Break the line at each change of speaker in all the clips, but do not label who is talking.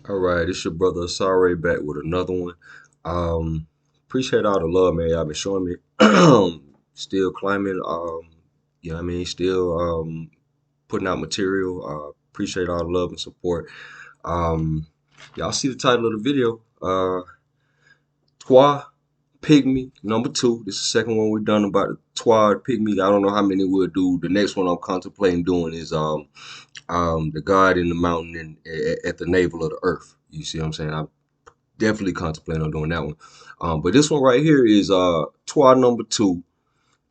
All right, it's your brother Sorry back with another one. Appreciate all the love, man. Y'all been showing me. Still climbing. You know what I mean? Still putting out material. Appreciate all the love and support. Um, y'all see the title of the video. Trois Pygmy number 2. This is the second one we've done about the Trois Pygmy. I don't know how many we'll do. The next one I'm contemplating doing is the God in the mountain and at the navel of the earth. You see what I'm saying? I definitely contemplating on doing that one. But this one right here is Twa number 2,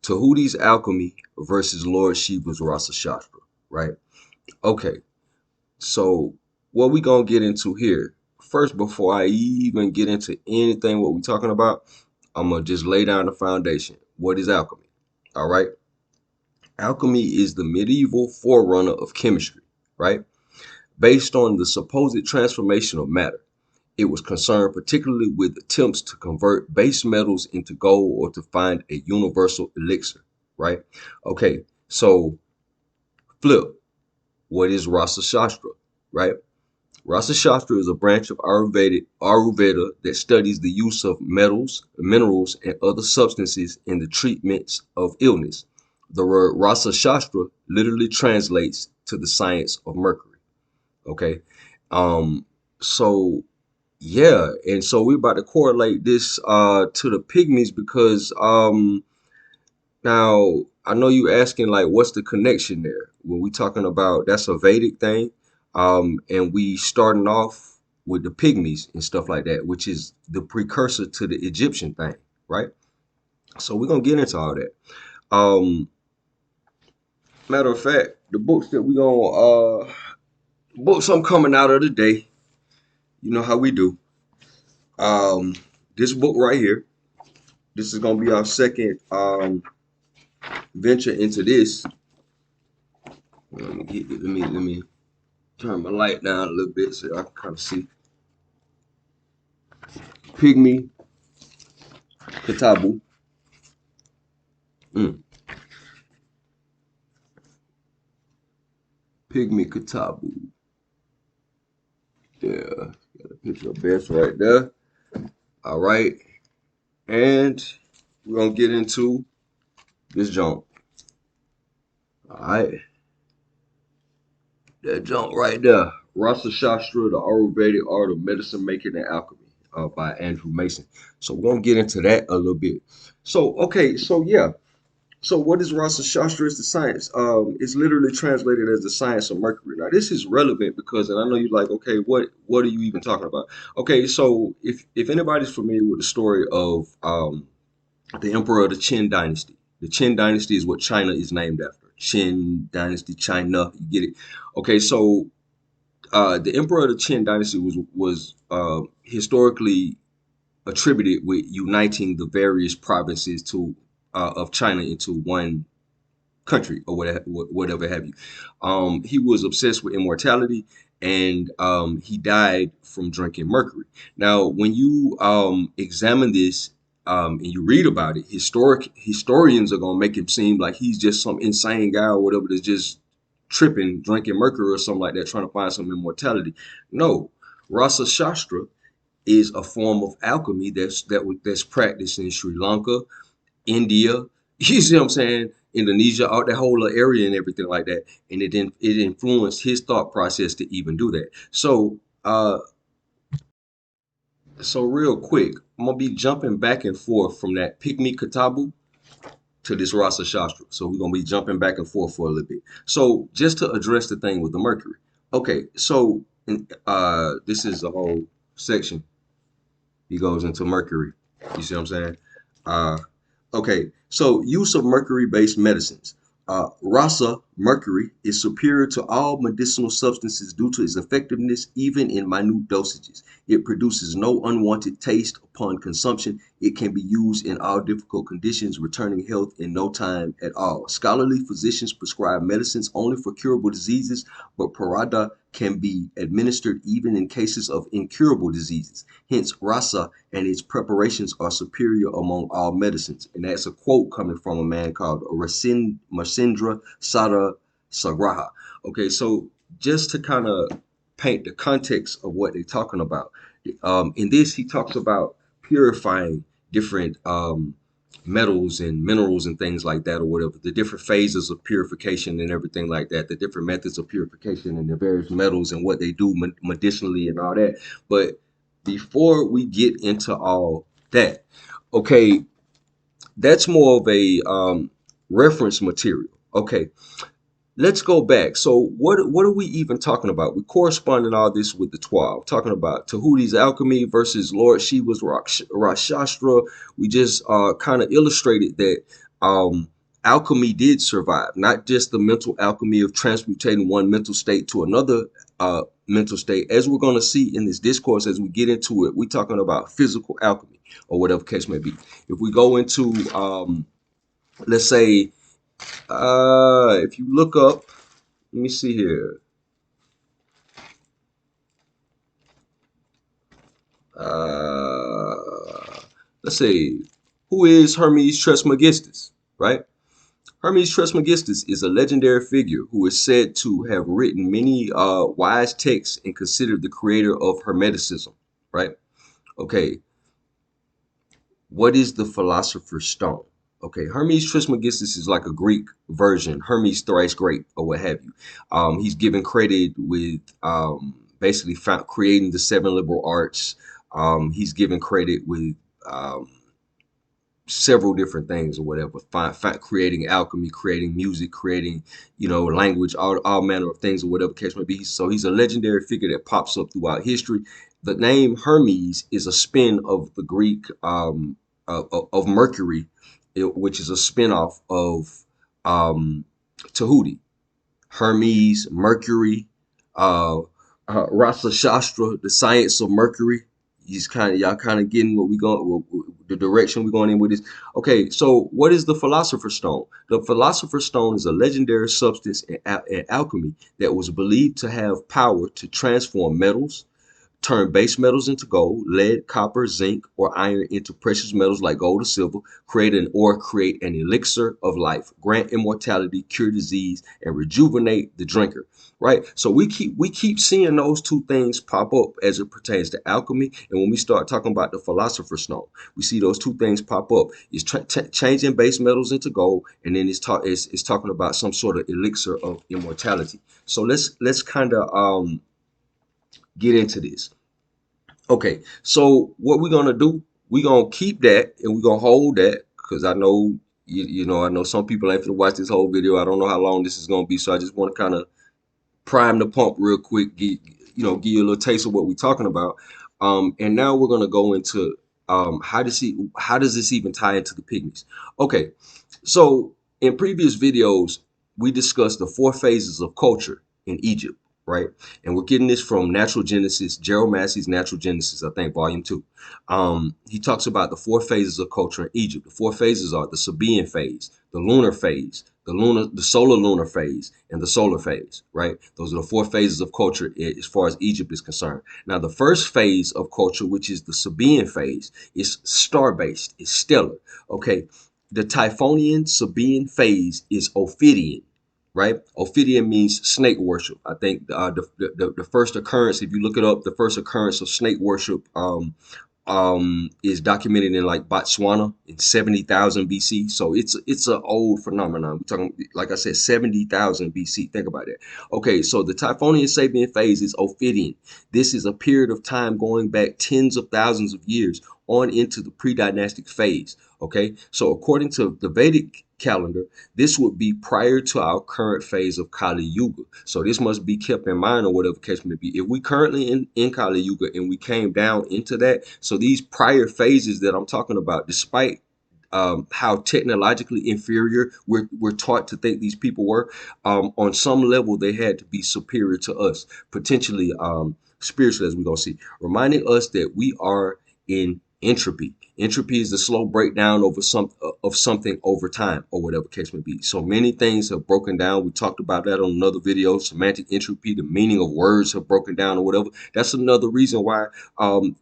Tehuti's Alchemy versus Lord Shiva's Rasa Shastra, right? Okay, so what we gonna get into here? First, before I even get into anything what we talking about, I'm gonna just lay down the foundation. What is alchemy? All right. Alchemy is the medieval forerunner of chemistry, right? Based on the supposed transformation of matter. It was concerned particularly with attempts to convert base metals into gold or to find a universal elixir, right? Okay, so flip. What is Rasa Shastra, right? Rasa Shastra is a branch of Ayurveda that studies the use of metals, minerals, and other substances in the treatments of illness. The word Rasa Shastra literally translates to the science of mercury. Okay, um, so yeah, and so we're about to correlate this to the pygmies because now I know you asking like what's the connection there when we talking about that's a Vedic thing, and we starting off with the pygmies and stuff like that, which is the precursor to the Egyptian thing, right? So we're gonna get into all that. Um, Matter of fact, the books that we gonna books I'm coming out of today, you know how we do. Um, this book right here. This is gonna be our second venture into this. Let me turn my light down a little bit so I can kind of see. Pygmy Katabu. Mm. Pygmy Katabu. Yeah, got a picture of Bess right there. All right, and we're gonna get into this jump. All right, that jump right there. Rasa Shastra, the Ayurvedic art of medicine making and alchemy, by Andrew Mason. So we're gonna get into that a little bit. So okay, so yeah. So what is Rasa Shastra? Is the science. It's literally translated as the science of Mercury. Now this is relevant because, and I know you're like, okay, what are you even talking about? Okay, so if anybody's familiar with the story of the Emperor of the Qin Dynasty, the Qin Dynasty is what China is named after. Qin Dynasty, China, you get it? Okay, so the Emperor of the Qin Dynasty was historically attributed with uniting the various provinces to of China into one country or whatever have you. He was obsessed with immortality and he died from drinking mercury. Now, when you examine this and you read about it, historians are gonna make him seem like he's just some insane guy or whatever that's just tripping, drinking mercury or something like that, trying to find some immortality. No, Rasa Shastra is a form of alchemy that's practiced in Sri Lanka, India, you see what I'm saying? Indonesia, all that whole area and everything like that. And it influenced his thought process to even do that. So real quick, I'm gonna be jumping back and forth from that Pygmy Katabu to this Rasa Shastra. So we're gonna be jumping back and forth for a little bit. So just to address the thing with the mercury. Okay, so this is the whole section. He goes into mercury. You see what I'm saying? Uh, Okay, so use of mercury-based medicines. Rasa, mercury, is superior to all medicinal substances due to its effectiveness even in minute dosages. It produces no unwanted taste upon consumption. It can be used in all difficult conditions, returning health in no time at all. Scholarly physicians prescribe medicines only for curable diseases, but parada can be administered even in cases of incurable diseases. Hence, rasa and its preparations are superior among all medicines. And that's a quote coming from a man called Masindra Sada Sagraha. Okay, so just to kind of paint the context of what they're talking about. In this, he talks about purifying different metals and minerals and things like that, or whatever, the different phases of purification and everything like that, the different methods of purification and the various metals and what they do medicinally and all that. But before we get into all that, okay, that's more of a reference material. Okay, let's go back. So what are we even talking about? We corresponding all this with the 12, talking about Tehuti's alchemy versus Lord Shiva's Rasa Shastra. We just kind of illustrated that alchemy did survive, not just the mental alchemy of transmutating one mental state to another mental state. As we're going to see in this discourse, as we get into it, we're talking about physical alchemy or whatever case may be. If we go into, let's say, if you look up, let me see here. Uh, let's see. Who is Hermes Trismegistus, right? Hermes Trismegistus is a legendary figure who is said to have written many wise texts and considered the creator of hermeticism, right? Okay, what is the philosopher's stone? Okay, Hermes Trismegistus is like a Greek version, Hermes thrice great, or what have you. He's given credit with basically creating the seven liberal arts. He's given credit with um, several different things or whatever, creating alchemy, creating music, creating, language, all manner of things or whatever case may be. So he's a legendary figure that pops up throughout history. The name Hermes is a spin of the Greek of Mercury, which is a spinoff of Tehuti. Hermes, Mercury, uh, Rasa Shastra, the science of Mercury. Y'all kind of getting what we going, the direction we're going in with this. Okay, so what is the Philosopher's Stone? The Philosopher's Stone is a legendary substance in alchemy that was believed to have power to transform metals, turn base metals into gold, lead, copper, zinc, or iron into precious metals like gold or silver, create an elixir of life, grant immortality, cure disease, and rejuvenate the drinker. Right? So we keep seeing those two things pop up as it pertains to alchemy. And when we start talking about the philosopher's stone, we see those two things pop up. It's changing base metals into gold, and then it's talking about some sort of elixir of immortality. So let's kind of get into this. Okay, so what we're gonna do, we're gonna keep that and we're gonna hold that because I know I know some people ain't gonna watch this whole video. I don't know how long this is gonna be, so I just want to kind of prime the pump real quick, give you a little taste of what we're talking about. And now we're gonna go into how does this even tie into the pygmies? Okay, so in previous videos, we discussed the four phases of culture in Egypt, right? And we're getting this from Natural Genesis, Gerald Massey's Natural Genesis, I think, volume 2. He talks about the four phases of culture in Egypt. The four phases are the Sabean phase, the lunar phase, the Solo-Lunar phase, and the solar phase, right? Those are the four phases of culture as far as Egypt is concerned. Now, the first phase of culture, which is the Sabean phase, is star-based, it's stellar, okay? The Typhonian Sabean phase is Ophidian, right? Ophidian means snake worship. I think the first occurrence, if you look it up, the first occurrence of snake worship is documented in like Botswana in 70,000 BC. So it's an old phenomenon. We're talking, like I said, 70,000 BC. Think about that. Okay, so the Typhonian Sabean phase is Ophidian. This is a period of time going back tens of thousands of years on into the pre-dynastic phase. Okay, so according to the Vedic calendar, this would be prior to our current phase of Kali Yuga. So this must be kept in mind or whatever case may be. If we currently in Kali Yuga and we came down into that, so these prior phases that I'm talking about, despite how technologically inferior we're taught to think these people were, on some level they had to be superior to us, potentially spiritually, as we're going to see, reminding us that we are in entropy. Entropy is the slow breakdown of something over time, or whatever case may be. So many things have broken down. We talked about that on another video. Semantic entropy, the meaning of words have broken down, or whatever. That's another reason why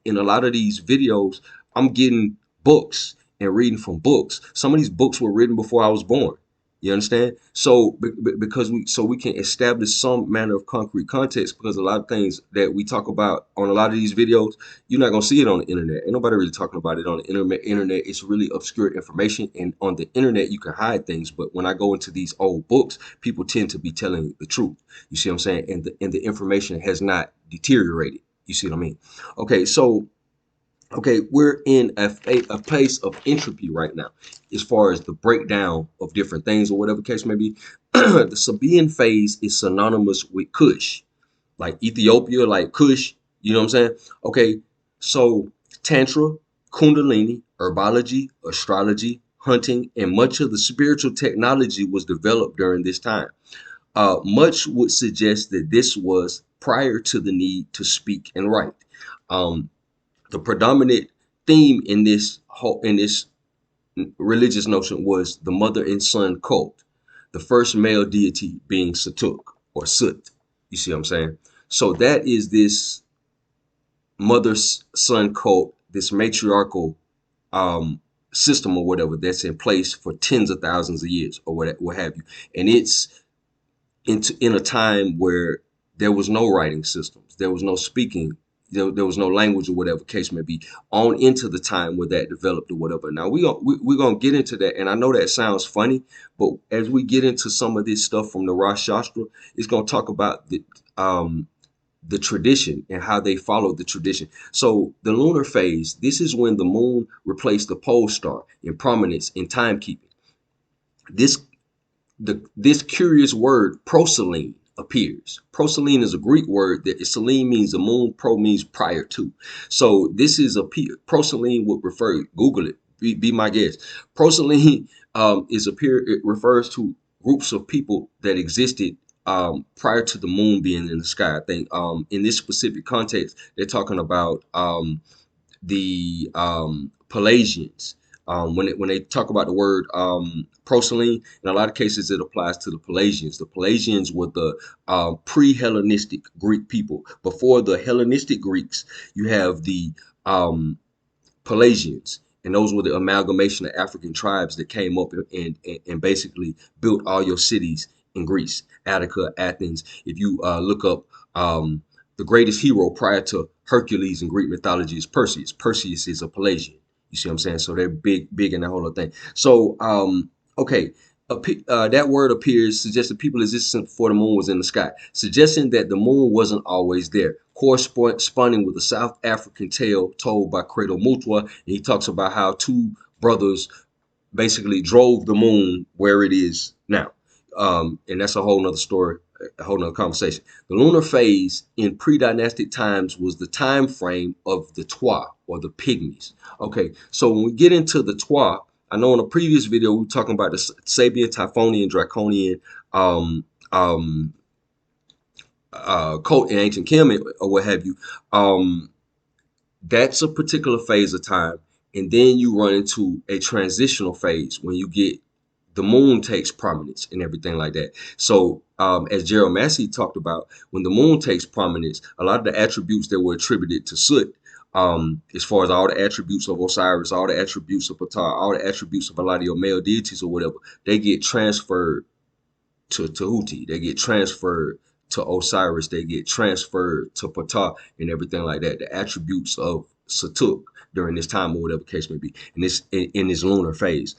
in a lot of these videos I'm getting books and reading from books. Some of these books were written before I was born. You understand? So because we can establish some manner of concrete context, because a lot of things that we talk about on a lot of these videos, you're not gonna see it on the internet. Ain't nobody really talking about it on the internet. Internet is really obscure information, and on the internet you can hide things. But when I go into these old books, people tend to be telling the truth. You see what I'm saying? And the information has not deteriorated. You see what I mean? Okay, so okay, we're in a place of entropy right now, as far as the breakdown of different things or whatever case may be. The Sabean phase is synonymous with Kush, like Ethiopia, like Kush. You know what I'm saying? Okay, so Tantra, Kundalini, herbology, astrology, hunting, and much of the spiritual technology was developed during this time. Much would suggest that this was prior to the need to speak and write. Um, the predominant theme in this religious notion was the mother and son cult, the first male deity being Satuk or Sut. You see what I'm saying? So that is this mother son cult, this matriarchal um, system or whatever that's in place for tens of thousands of years or what have you, and it's in a time where there was no writing systems, there was no speaking, there was no language or whatever case may be, on into the time where that developed or whatever. Now we're gonna get into that, and I know that sounds funny, but as we get into some of this stuff from the Rasa Shastra, it's gonna talk about the tradition and how they followed the tradition. So the lunar phase, this is when the moon replaced the pole star in prominence in timekeeping. This this curious word proselene appears. Proselene is a Greek word that selene means the moon, pro means prior to. So this is a proselene would refer. Google it. Be my guest. Proselene is appear. It refers to groups of people that existed prior to the moon being in the sky. I think in this specific context, they're talking about the Pelagians. When they talk about the word proselyne, in a lot of cases it applies to the Pelagians. The Pelagians were the pre-Hellenistic Greek people. Before the Hellenistic Greeks, you have the Pelagians, and those were the amalgamation of African tribes that came up and basically built all your cities in Greece, Attica, Athens. If you look up the greatest hero prior to Hercules in Greek mythology is Perseus. Perseus is a Pelagian. You see what I'm saying? So they're big in that whole thing. So okay, that word appears suggesting people existed before the moon was in the sky, suggesting that the moon wasn't always there, corresponding with the South African tale told by Credo Mutwa. And he talks about how two brothers basically drove the moon where it is now. And that's a whole nother story, a whole nother conversation. The lunar phase in pre-dynastic times was the time frame of the Ptah or the Pygmies. Okay, so when we get into the Ptah, I know in a previous video we were talking about the Sabean, Typhonian, Draconian cult in ancient Kemet or what have you. That's a particular phase of time, and then you run into a transitional phase when you get the moon takes prominence and everything like that. So as Gerald Massey talked about, when the moon takes prominence, a lot of the attributes that were attributed to Soot, as far as all the attributes of Osiris, all the attributes of Ptah, all the attributes of a lot of your male deities or whatever, they get transferred to Tehuti. They get transferred to Osiris. They get transferred to Ptah and everything like that. The attributes of Satuk during this time or whatever case may be in this lunar phase.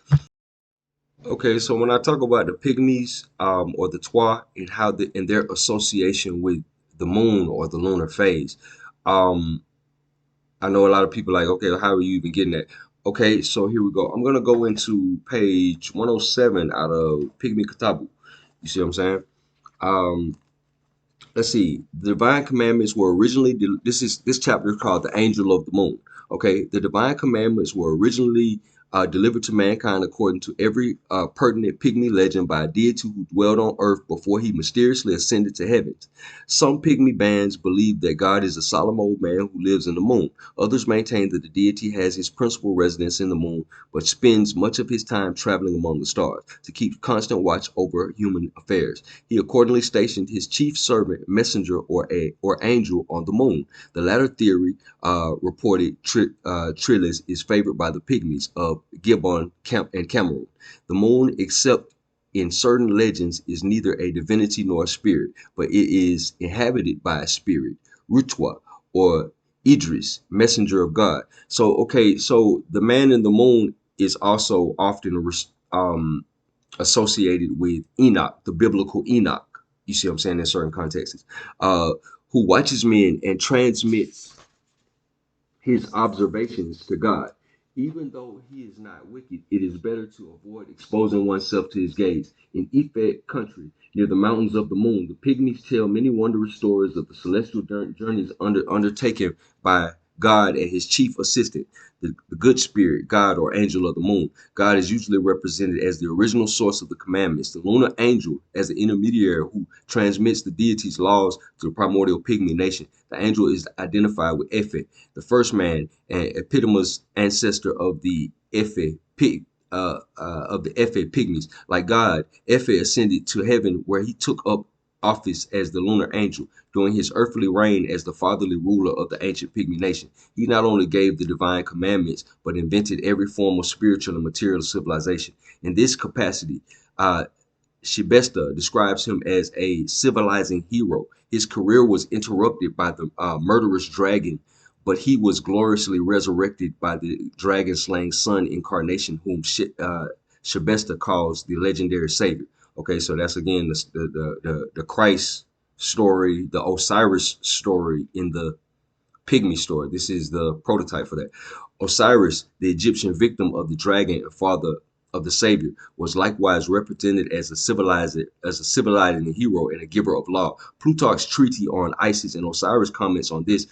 Okay, so when I talk about the Pygmies or the Twa and how and their association with the moon or the lunar phase, um, I know a lot of people like, okay, how are you even getting that? Okay, so here we go. I'm gonna go into page 107 out of Pygmy Katabu. You see what I'm saying? Um, let's see. The divine commandments were originally this chapter is called the Angel of the Moon. Okay, the divine commandments were originally delivered to mankind according to every pertinent pygmy legend by a deity who dwelled on earth before he mysteriously ascended to heavens. Some pygmy bands believe that God is a solemn old man who lives in the moon. Others maintain that the deity has his principal residence in the moon, but spends much of his time traveling among the stars to keep constant watch over human affairs. He accordingly stationed his chief servant, messenger, or angel on the moon. The latter theory, reported Trillis, is favored by the Pygmies of Gabon and Cameroon. The moon, except in certain legends is neither a divinity nor a spirit, but it is inhabited by a spirit, Rutwa, or Idris, messenger of God. So, okay, so the man in the moon is also often associated with Enoch, the biblical Enoch. You see what I'm saying in certain contexts, uh, who watches men and transmits his observations to God. Even though he is not wicked, it is better to avoid exposing oneself to his gaze. In Ife country, near the mountains of the moon, the Pygmies tell many wondrous stories of the celestial journeys undertaken by God and his chief assistant, the good spirit, God or angel of the moon. God is usually represented as the original source of the commandments, the lunar angel as the intermediary who transmits the deity's laws to the primordial Pygmy nation. The angel is identified with Efe, the first man and epitomous ancestor of the Efe of the Efe Pygmies. Like God, Efe ascended to heaven where he took up office as the lunar angel during his earthly reign as the fatherly ruler of the ancient Pygmy nation. He not only gave the divine commandments, but invented every form of spiritual and material civilization. In this capacity, Shibesta describes him as a civilizing hero. His career was interrupted by the murderous dragon, but he was gloriously resurrected by the dragon slaying sun incarnation, whom Shibesta calls the legendary savior. Okay, so that's again the Christ story, the Osiris story in the Pygmy story. This is the prototype for that. Osiris, the Egyptian victim of the dragon and father of the Savior, was likewise represented as a civilizing hero and a giver of law. Plutarch's treatise on Isis and Osiris comments on this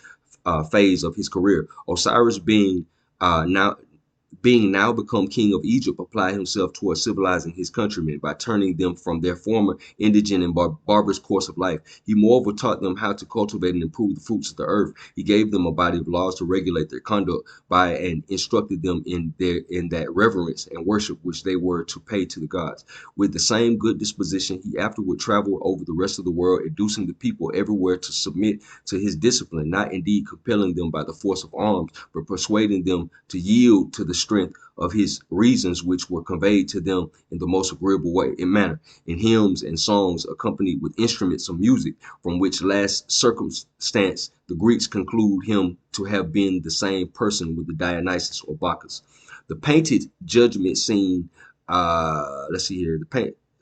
phase of his career. Osiris being now become king of Egypt, applied himself towards civilizing his countrymen by turning them from their former indigent and barbarous course of life. He moreover taught them how to cultivate and improve the fruits of the earth. He gave them a body of laws to regulate their conduct by and instructed them in that reverence and worship which they were to pay to the gods. With the same good disposition, he afterward traveled over the rest of the world, inducing the people everywhere to submit to his discipline, not indeed compelling them by the force of arms, but persuading them to yield to the strength of his reasons, which were conveyed to them in the most agreeable way in manner, in hymns and songs accompanied with instruments of music, from which last circumstance the Greeks conclude him to have been the same person with the Dionysus or Bacchus. The painted judgment scene, let's see here,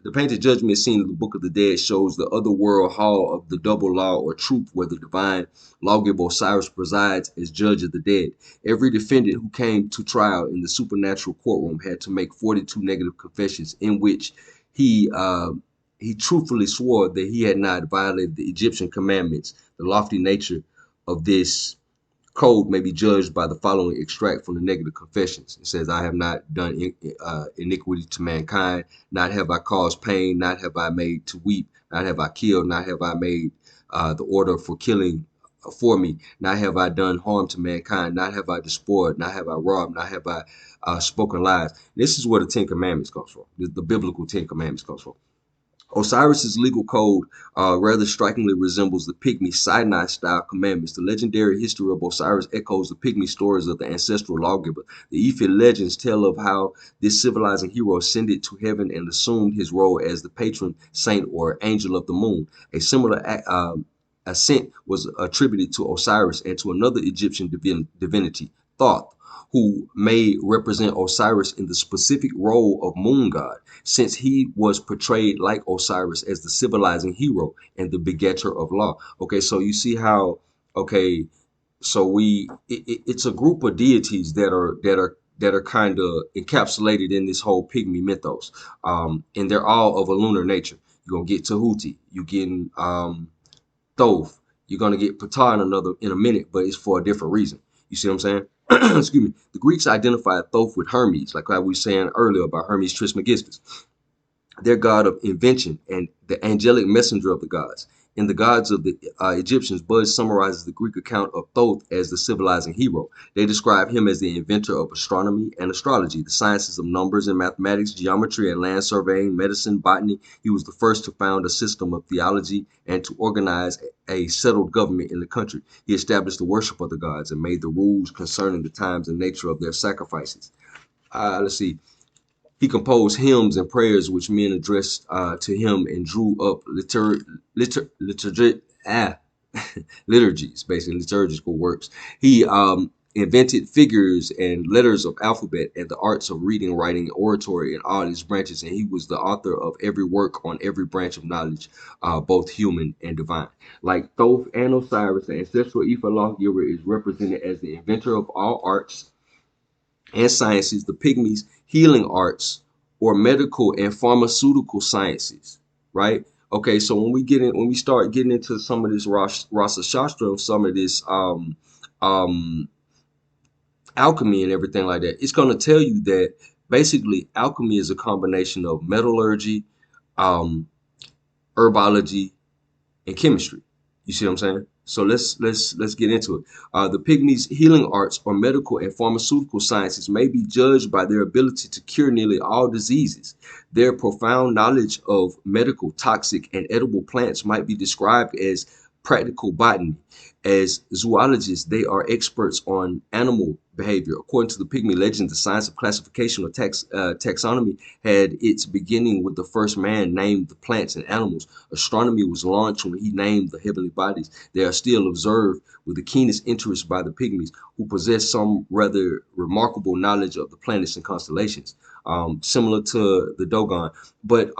the painted judgment scene of the Book of the Dead shows the otherworld hall of the double law or truth where the divine lawgiver Osiris presides as judge of the dead. Every defendant who came to trial in the supernatural courtroom had to make 42 negative confessions in which he uh, he truthfully swore that he had not violated the Egyptian commandments. The lofty nature of this code may be judged by the following extract from the negative confessions. It says, I have not done iniquity to mankind, not have I caused pain, not have I made to weep, not have I killed, not have I made the order for killing for me, not have I done harm to mankind, not have I despoiled, not have I robbed, not have I spoken lies. This is where the Ten Commandments comes from. The biblical Ten Commandments comes from. Osiris's legal code rather strikingly resembles the Pygmy Sinai-style commandments. The legendary history of Osiris echoes the Pygmy stories of the ancestral lawgiver. The Ife legends tell of how this civilizing hero ascended to heaven and assumed his role as the patron saint or angel of the moon. A similar ascent was attributed to Osiris and to another Egyptian divinity, Thoth, who may represent Osiris in the specific role of moon god, since he was portrayed like Osiris as the civilizing hero and the begetter of law. Okay, so you see how, okay, so it's a group of deities that are kind of encapsulated in this whole Pygmy mythos, and they're all of a lunar nature. You're gonna get Tehuti, you getting Thoth, you're gonna get Ptah in a minute, but it's for a different reason. You see what I'm saying? Excuse me. The Greeks identified Thoth with Hermes, like I was saying earlier about Hermes Trismegistus, their god of invention and the angelic messenger of the gods. In the gods of the Egyptians, Bud summarizes the Greek account of Thoth as the civilizing hero. They describe him as the inventor of astronomy and astrology, the sciences of numbers and mathematics, geometry and land surveying, medicine, botany. He was the first to found a system of theology and to organize a settled government in the country. He established the worship of the gods and made the rules concerning the times and nature of their sacrifices. Let's see. He composed hymns and prayers which men addressed to him and drew up liturgies, basically liturgical works. He invented figures and letters of alphabet and the arts of reading, writing, and oratory in all these branches, and he was the author of every work on every branch of knowledge, both human and divine. Like Thoth and Osiris, the ancestral Ifa lawgiver is represented as the inventor of all arts and sciences, the Pygmies, healing arts, or medical and pharmaceutical sciences, right? Okay, so when we start getting into some of this Rasa Shastra, some of this um, alchemy and everything like that, it's going to tell you that basically alchemy is a combination of metallurgy, um, herbology, and chemistry. You see what I'm saying? So let's get into it. The Pygmies' healing arts or medical and pharmaceutical sciences may be judged by their ability to cure nearly all diseases. Their profound knowledge of medical, toxic, and edible plants might be described as practical botany. As zoologists, they are experts on animal behavior. According to the Pygmy legend, the science of classification or taxonomy had its beginning with the first man named the plants and animals. Astronomy was launched when he named the heavenly bodies. They are still observed with the keenest interest by the Pygmies, who possess some rather remarkable knowledge of the planets and constellations, similar to the Dogon. But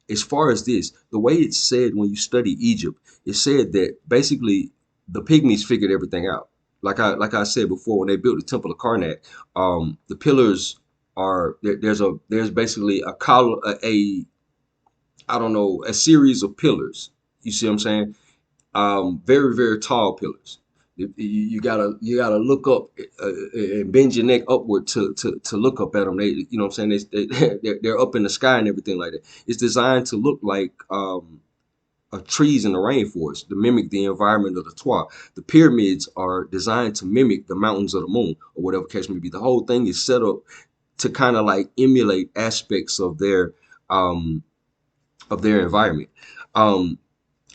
as far as this, the way it's said when you study Egypt, it said that basically the Pygmies figured everything out. Like I said before, when they built the Temple of Karnak, the pillars are there's basically a column, a I don't know, a series of pillars. You see what I'm saying? Very, very tall pillars. You gotta look up and bend your neck upward to look up at them. They, you know what I'm saying? They're up in the sky and everything like that. It's designed to look like trees in the rainforest to mimic the environment of the Twa. The pyramids are designed to mimic the mountains of the moon, or whatever case may be. The whole thing is set up to kind of like emulate aspects um, of their environment. Um,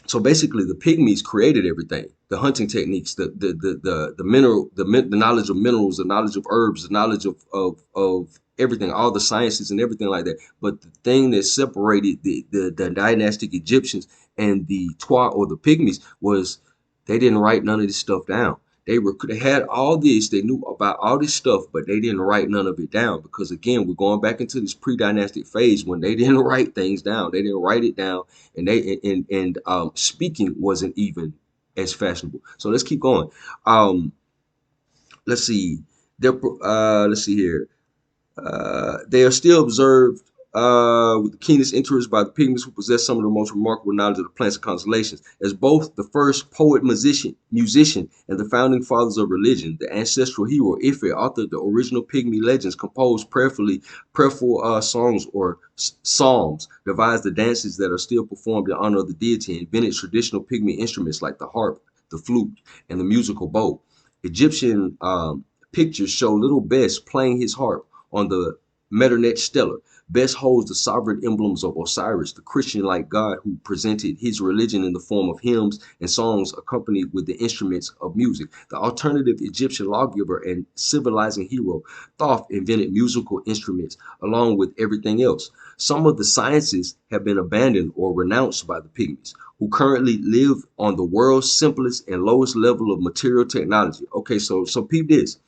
so basically, the Pygmies created everything: the hunting techniques, the knowledge of minerals, the knowledge of herbs, the knowledge of everything, all the sciences and everything like that. But the thing that separated the dynastic Egyptians and the Twa or the Pygmies was they didn't write none of this stuff down. They had all this, they knew about all this stuff, but they didn't write none of it down because again, we're going back into this pre-dynastic phase when they didn't write things down. They didn't write it down, and speaking wasn't even as fashionable. So let's keep going. Um, let's see. Let's see here. They are still observed with the keenest interest by the Pygmies, who possess some of the most remarkable knowledge of the plants and constellations. As both the first poet, musician, and the founding fathers of religion, the ancestral hero Ife authored the original Pygmy legends, composed prayerful songs or psalms, devised the dances that are still performed in honor of the deity, and invented traditional Pygmy instruments like the harp, the flute, and the musical bow. Egyptian pictures show little Bess playing his harp on the Metternich Stellar. Bess holds the sovereign emblems of Osiris, the Christian-like god who presented his religion in the form of hymns and songs accompanied with the instruments of music. The alternative Egyptian lawgiver and civilizing hero, Thoth, invented musical instruments along with everything else. Some of the sciences have been abandoned or renounced by the Pygmies, who currently live on the world's simplest and lowest level of material technology. Okay, so peep this.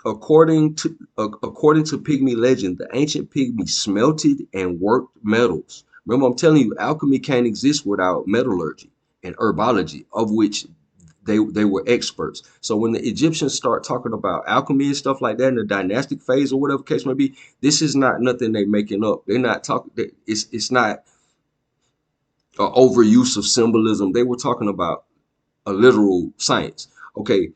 According to Pygmy legend, the ancient Pygmies smelted and worked metals. Remember, I'm telling you, alchemy can't exist without metallurgy and herbology, of which they were experts. So when the Egyptians start talking about alchemy and stuff like that in the dynastic phase or whatever case may be, this is not nothing they making up. They're not talking. It's not an overuse of symbolism. They were talking about a literal science. Okay,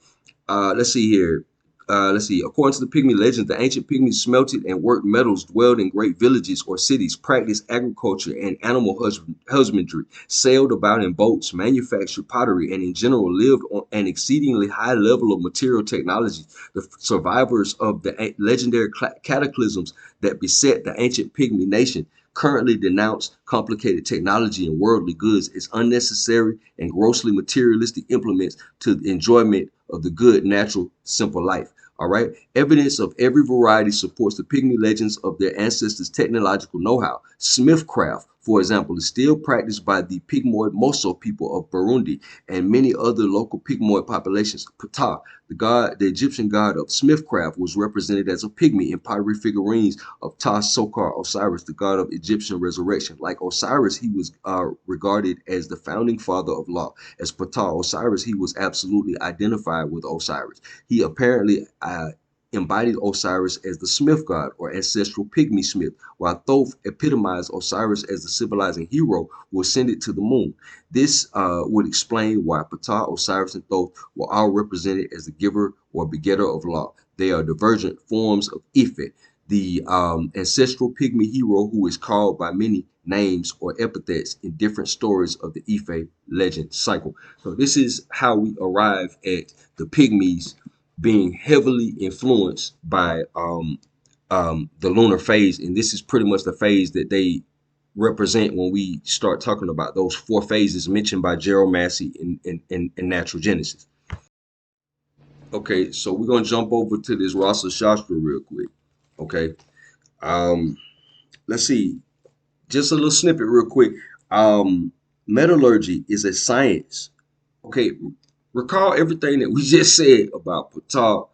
let's see here. Let's see. According to the Pygmy legends, the ancient Pygmies smelted and worked metals, dwelled in great villages or cities, practiced agriculture and animal husbandry, sailed about in boats, manufactured pottery, and in general lived on an exceedingly high level of material technology. The survivors of the legendary cataclysms that beset the ancient Pygmy nation currently denounce complicated technology and worldly goods as unnecessary and grossly materialistic implements to the enjoyment of the good, natural, simple life. All right. Evidence of every variety supports the Pygmy legends of their ancestors' technological know-how. Smithcraft, for example, is still practiced by the Pygmoid Moso people of Burundi and many other local Pygmoid populations. Ptah, the Egyptian god of smithcraft, was represented as a pygmy in pottery figurines of Ptah Sokar Osiris, the god of Egyptian resurrection. Like Osiris, he was regarded as the founding father of law. As Ptah Osiris, he was absolutely identified with Osiris. He apparently embodied Osiris as the smith god or ancestral pygmy smith, while Thoth epitomized Osiris as the civilizing hero who ascended to the moon. This would explain why Ptah, Osiris, and Thoth were all represented as the giver or begetter of law. They are divergent forms of Ife, the ancestral pygmy hero who is called by many names or epithets in different stories of the Ife legend cycle. So this is how we arrive at the pygmies being heavily influenced by the lunar phase, and this is pretty much the phase that they represent when we start talking about those four phases mentioned by Gerald Massey in Natural Genesis. Okay, so we're gonna jump over to this Rasa Shastra real quick. Okay, um, let's see, just a little snippet real quick. Um, Metallurgy is a science. Okay, recall everything that we just said about Ptah,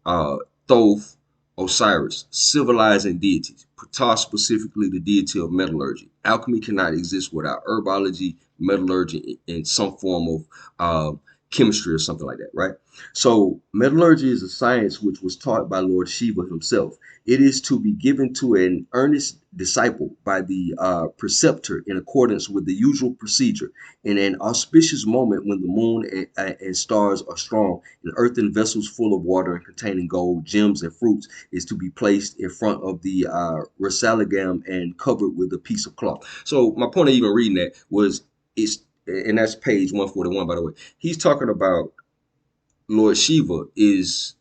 uh, Thoth, Osiris, civilizing deities. Ptah specifically the deity of metallurgy. Alchemy cannot exist without herbology, metallurgy, in some form of chemistry or something like that, right? So metallurgy is a science which was taught by Lord Shiva himself. It is to be given to an earnest disciple by the preceptor in accordance with the usual procedure. In an auspicious moment when the moon and stars are strong, and earthen vessels full of water and containing gold, gems, and fruits is to be placed in front of the Rasalagam and covered with a piece of cloth. So my point of even reading that was, it's, and that's page 141, by the way. He's talking about Lord Shiva is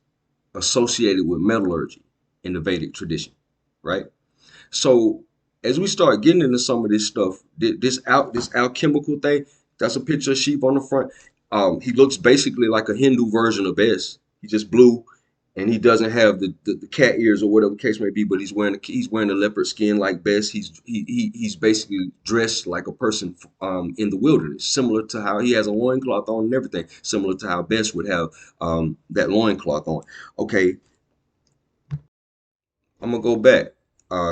associated with metallurgy in the Vedic tradition, right? So as we start getting into some of this stuff, this alchemical thing, that's a picture of Shiva on the front. He looks basically like a Hindu version of Bess. He just blue, and he doesn't have the cat ears or whatever the case may be. But he's wearing a leopard skin like Bess. He's basically dressed like a person in the wilderness, similar to how he has a loincloth on and everything, similar to how Bess would have that loincloth on. Okay, I'm gonna go back.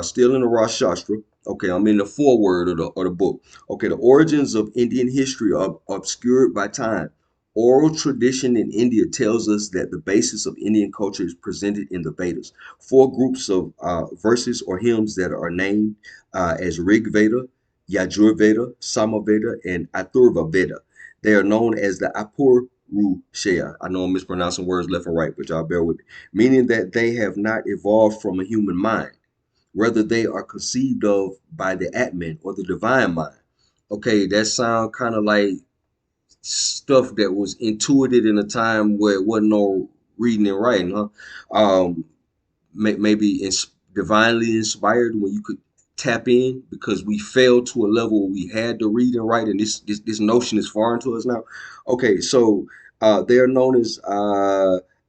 Still in the Rasa Shastra. Okay, I'm in the foreword of the book. Okay, the origins of Indian history are obscured by time. Oral tradition in India tells us that the basis of Indian culture is presented in the Vedas. Four groups of verses or hymns that are named as Rig Veda, Yajur Veda, Samaveda, and Athurva Veda. They are known as the Apurusheya. I know I'm mispronouncing words left and right, but y'all bear with me. Meaning that they have not evolved from a human mind. Rather, they are conceived of by the Atman or the divine mind. Okay, that sound kind of like stuff that was intuited in a time where it wasn't no reading and writing, huh? Um, maybe divinely inspired when you could tap in, because we failed to a level where we had to read and write, and this notion is foreign to us now. Okay, so they are known as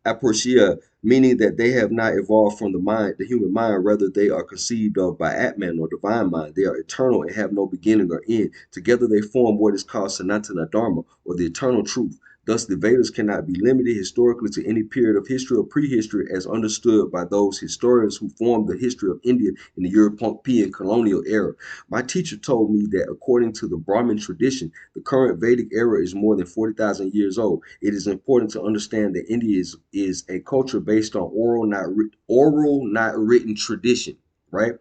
aportia, meaning that they have not evolved from the mind, the human mind. Rather, they are conceived of by Atman or divine mind. They are eternal and have no beginning or end. Together, they form what is called Sanatana Dharma, or the eternal truth. Thus, the Vedas cannot be limited historically to any period of history or prehistory as understood by those historians who formed the history of India in the European colonial era. My teacher told me that according to the Brahmin tradition, the current Vedic era is more than 40,000 years old. It is important to understand that India is a culture based on oral, not written tradition, right?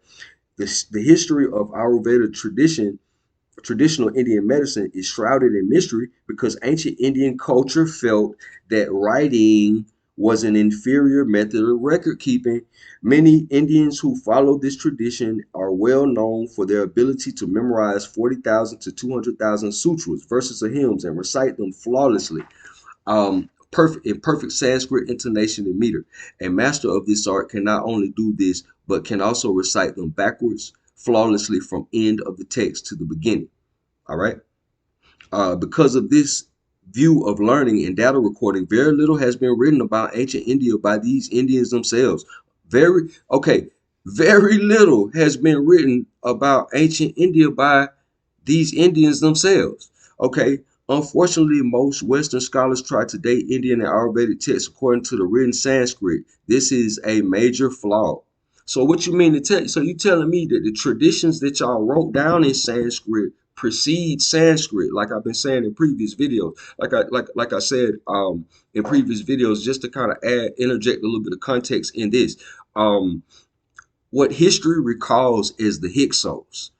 The history of Ayurveda traditional Indian medicine is shrouded in mystery because ancient Indian culture felt that writing was an inferior method of record keeping. Many Indians who follow this tradition are well known for their ability to memorize 40,000 to 200,000 sutras, verses of hymns, and recite them flawlessly, perfect Sanskrit intonation and meter. A master of this art can not only do this, but can also recite them backwards flawlessly from end of the text to the beginning. All right. Because of this, view of learning and data recording, very little has been written about ancient India by these Indians themselves. Very, okay, very little has been written about ancient India by these Indians themselves. Okay, unfortunately, most Western scholars try to date Indian and Ayurvedic texts according to the written Sanskrit. This is a major flaw. So what you mean to tell? So you telling me that the traditions that y'all wrote down in Sanskrit precede Sanskrit, like I've been saying in previous videos, like I said in previous videos, just to kind of add interject a little bit of context in this. Um, what history recalls is the Hyksos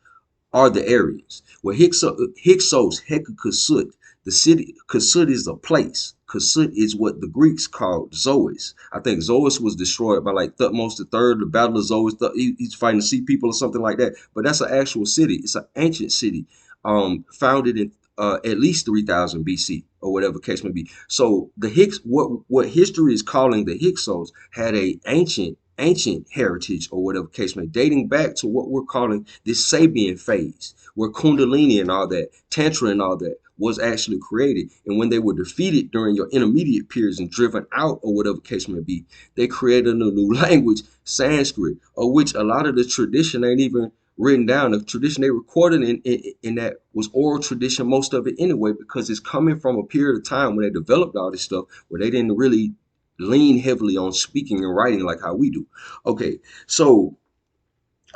are the Aryans. Well, Hyksos, Hekakasut, the city, Kasut is a place. Kasut is what the Greeks called Zois. I think Zois was destroyed by like Thutmose the Third, the Battle of Zois. He's fighting the sea people or something like that. But that's an actual city. It's an ancient city, founded in at least 3000 BC or whatever case may be. So the Hicks, what history is calling the Hyksos, had a ancient heritage or whatever case may, dating back to what we're calling this Sabean phase, where Kundalini and all that, Tantra and all that was actually created. And when they were defeated during your intermediate periods and driven out or whatever case may be, they created a new language, Sanskrit, of which a lot of the tradition ain't even written down. The tradition they recorded in that was oral tradition, most of it anyway, because it's coming from a period of time when they developed all this stuff where they didn't really lean heavily on speaking and writing like how we do. Okay, so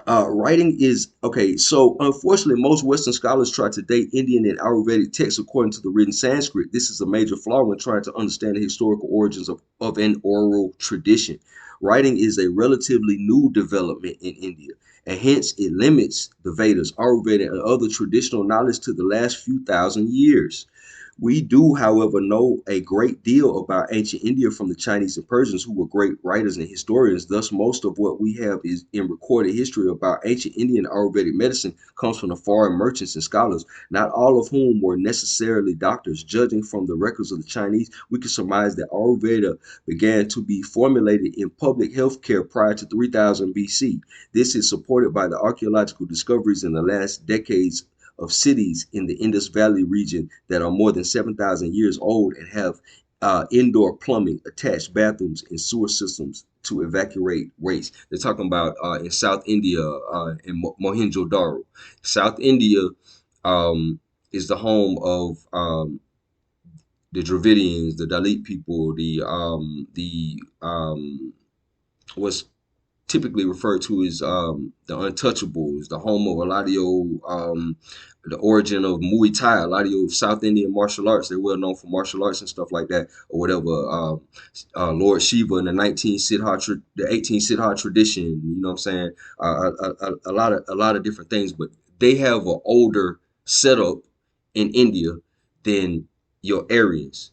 writing is okay. So unfortunately, most Western scholars try to date Indian and Ayurvedic texts according to the written Sanskrit. This is a major flaw when trying to understand the historical origins of an oral tradition. Writing is a relatively new development in India, and hence it limits the Vedas, Ayurveda, and other traditional knowledge to the last few thousand years. We do, however, know a great deal about ancient India from the Chinese and Persians, who were great writers and historians. Thus, most of what we have is in recorded history about ancient Indian Ayurvedic medicine comes from the foreign merchants and scholars, not all of whom were necessarily doctors. Judging from the records of the Chinese, we can surmise that Ayurveda began to be formulated in public health care prior to 3000 BC. This is supported by the archaeological discoveries in the last decades of cities in the Indus Valley region that are more than 7,000 years old and have indoor plumbing, attached bathrooms, and sewer systems to evacuate waste. They're talking about in South India, in Mohenjo-Daro. South India is the home of the Dravidians, the Dalit people, what's typically referred to as the untouchables, the home of a lot of your the origin of Muay Thai, a lot of your South Indian martial arts. They're well known for martial arts and stuff like that, or whatever. Lord Shiva in the 18th Siddha tradition. You know what I'm saying? A lot of different things, but they have an older setup in India than your Aryans.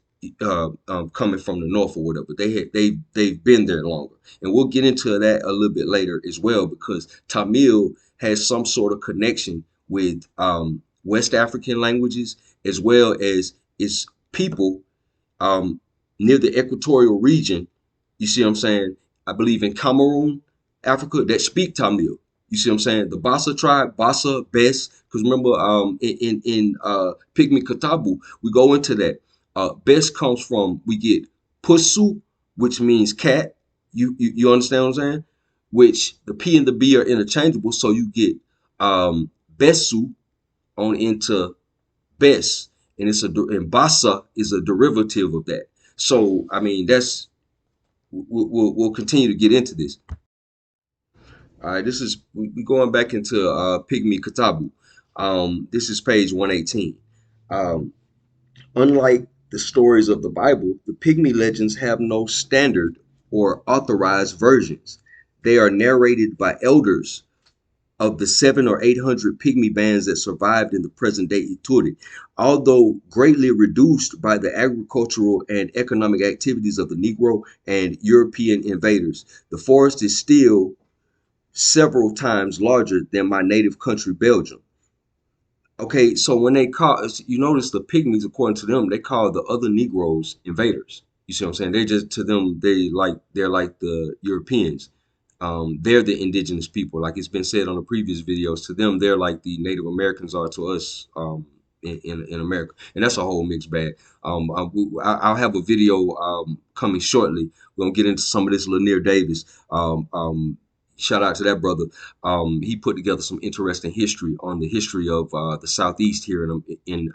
Coming from the north or whatever, they've been there longer, and we'll get into that a little bit later as well, because Tamil has some sort of connection with West African languages, as well as its people um, near the equatorial region. You see what I'm saying? I believe in Cameroon, Africa, that speak Tamil. You see what I'm saying? The Bassa tribe, Bassa, Bess, because remember in Pygmy Katabu, we go into that. Bess comes from, we get Pusu, which means cat. You understand what I'm saying? Which the P and the B are interchangeable, so you get Besu on into Bess, and and Bassa is a derivative of that. So I mean, that's we'll continue to get into this. All right, this is we going back into Pygmy Katabu. This is page 118. Um, Unlike the stories of the Bible, the Pygmy legends have no standard or authorized versions. They are narrated by elders of the 700 or 800 Pygmy bands that survived in the present day Ituri. Although greatly reduced by the agricultural and economic activities of the Negro and European invaders, the forest is still several times larger than my native country, Belgium. Okay, so when they call, you notice the Pygmies, according to them, they call the other Negroes invaders. You see what I'm saying? They just, to them, they're like the Europeans. They're the indigenous people. Like it's been said on the previous videos, to them, they're like the Native Americans are to us, in America, and that's a whole mixed bag. I'll have a video coming shortly. We're gonna get into some of this. Lanier Davis, shout out to that brother. He put together some interesting history on the history of the Southeast here in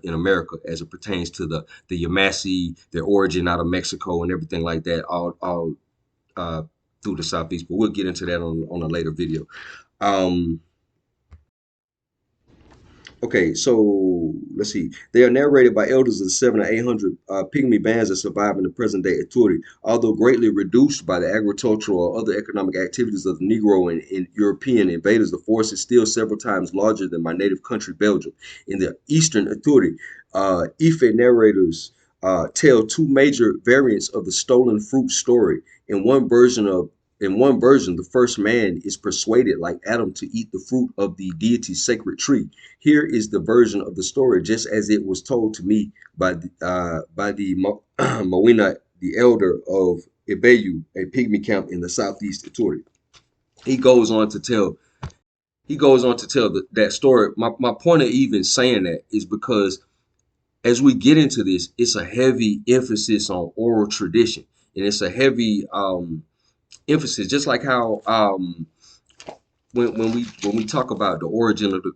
America as it pertains to the Yamasi, their origin out of Mexico and everything like that, all uh, through the Southeast. But we'll get into that on a later video. Um, Okay, so let's see. They are narrated by elders of the 700 or 800 Pygmy bands that survive in the present day Eturi. Although greatly reduced by the agricultural or other economic activities of the Negro and European invaders, the force is still several times larger than my native country, Belgium. In the eastern Eturi, Ife narrators tell two major variants of the stolen fruit story. In one version of in one version, the first man is persuaded, like Adam, to eat the fruit of the deity's sacred tree. Here is the version of the story, just as it was told to me by the Mawina, the elder of Ibeyu, a pygmy camp in the southeast Ituri. He goes on to tell that story. My point of even saying that is because as we get into this, it's a heavy emphasis on oral tradition, and it's a heavy emphasis, just like how when we talk about the origin of the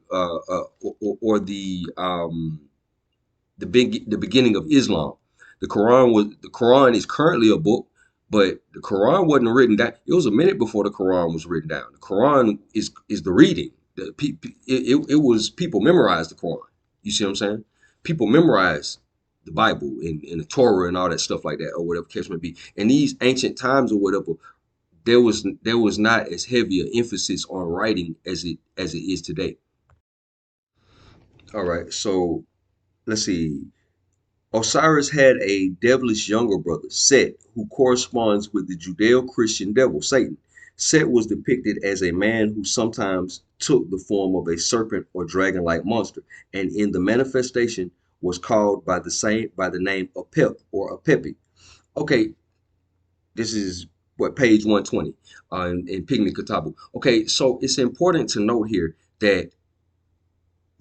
or the beginning of Islam, the Quran is currently a book, but the Quran wasn't written down. It was a minute before the Quran was written down. The Quran is the reading. It was people memorized the Quran. You see what I'm saying? People memorize the Bible and the Torah and all that stuff like that, or whatever case may be. In these ancient times or whatever, there was not as heavy an emphasis on writing as it is today. All right, so let's see. Osiris had a devilish younger brother, Set, who corresponds with the Judeo-Christian devil, Satan. Set was depicted as a man who sometimes took the form of a serpent or dragon-like monster, and in the manifestation was called by the name Apep or Apepi. Okay, this is what page 120 in Pygmy Katabu. Okay, so it's important to note here that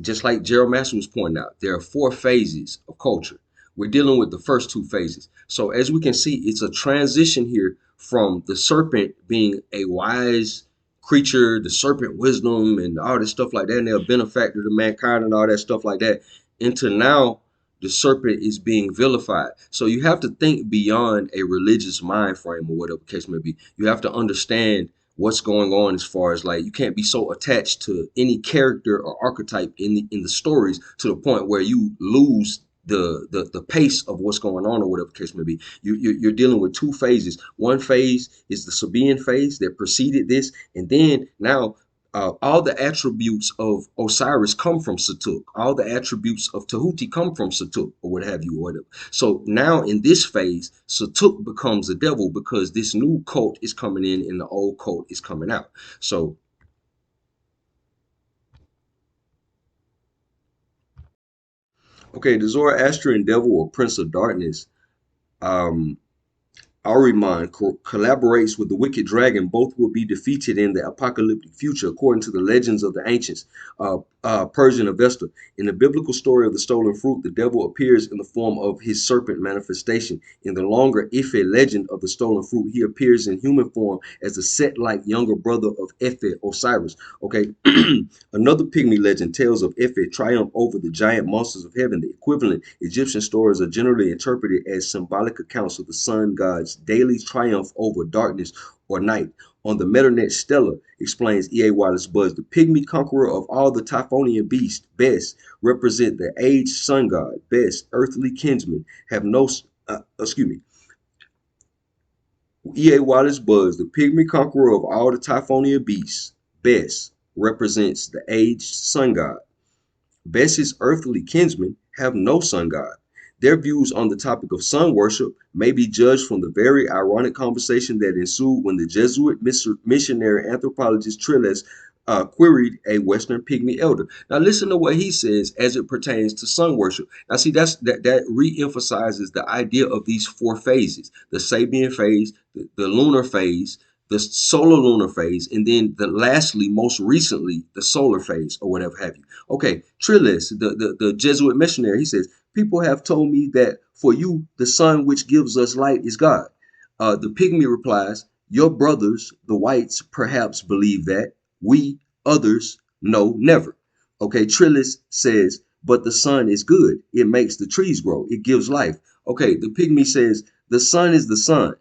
just like Gerald Master was pointing out, there are four phases of culture. We're dealing with the first two phases. So as we can see, it's a transition here from the serpent being a wise creature, the serpent wisdom and all this stuff like that, and they're a benefactor to mankind and all that stuff like that, into now the serpent is being vilified. So you have to think beyond a religious mind frame or whatever case may be. You have to understand what's going on as far as like you can't be so attached to any character or archetype in the stories to the point where you lose the pace of what's going on or whatever case may be. You're dealing with two phases. One phase is the Sabean phase that preceded this, and then now all the attributes of Osiris come from Satuk. All the attributes of Tehuti come from Satuk, or what have you, or whatever. So now in this phase, Satuk becomes a devil because this new cult is coming in and the old cult is coming out. So, okay, the Zoroastrian devil or prince of darkness, um, Ahriman collaborates with the wicked dragon. Both will be defeated in the apocalyptic future, according to the legends of the ancients. Persian Avesta. In the biblical story of the stolen fruit, the devil appears in the form of his serpent manifestation. In the longer Ife legend of the stolen fruit, he appears in human form as the Set-like younger brother of Ife, Osiris. Okay, another pygmy legend tells of Ife triumph over the giant monsters of heaven. The equivalent Egyptian stories are generally interpreted as symbolic accounts of the sun god's daily triumph over darkness or night. On the Meternet Stella, explains E.A. Wallace Buzz, the pygmy conqueror of all the Typhonian beasts, Bes, represent the aged sun god. Bes, earthly kinsmen, have no, excuse me, E.A. Wallace Buzz, the pygmy conqueror of all the Typhonian beasts, Bes, represents the aged sun god. Bes's earthly kinsmen have no sun god. Their views on the topic of sun worship may be judged from the very ironic conversation that ensued when the Jesuit missionary anthropologist Trilles queried a Western Pygmy elder. Now listen to what he says as it pertains to sun worship. Now see, that re-emphasizes the idea of these four phases: the Sabean phase, the lunar phase, the solar-lunar phase, and then lastly, most recently, the solar phase, or whatever have you. Okay, Trillis, the Jesuit missionary, he says, people have told me that for you, the sun which gives us light is God. The Pygmy replies, your brothers, the whites, perhaps believe that. We, others, no, never. Okay, Trillis says, but the sun is good. It makes the trees grow. It gives life. Okay, the Pygmy says, the sun is the sun.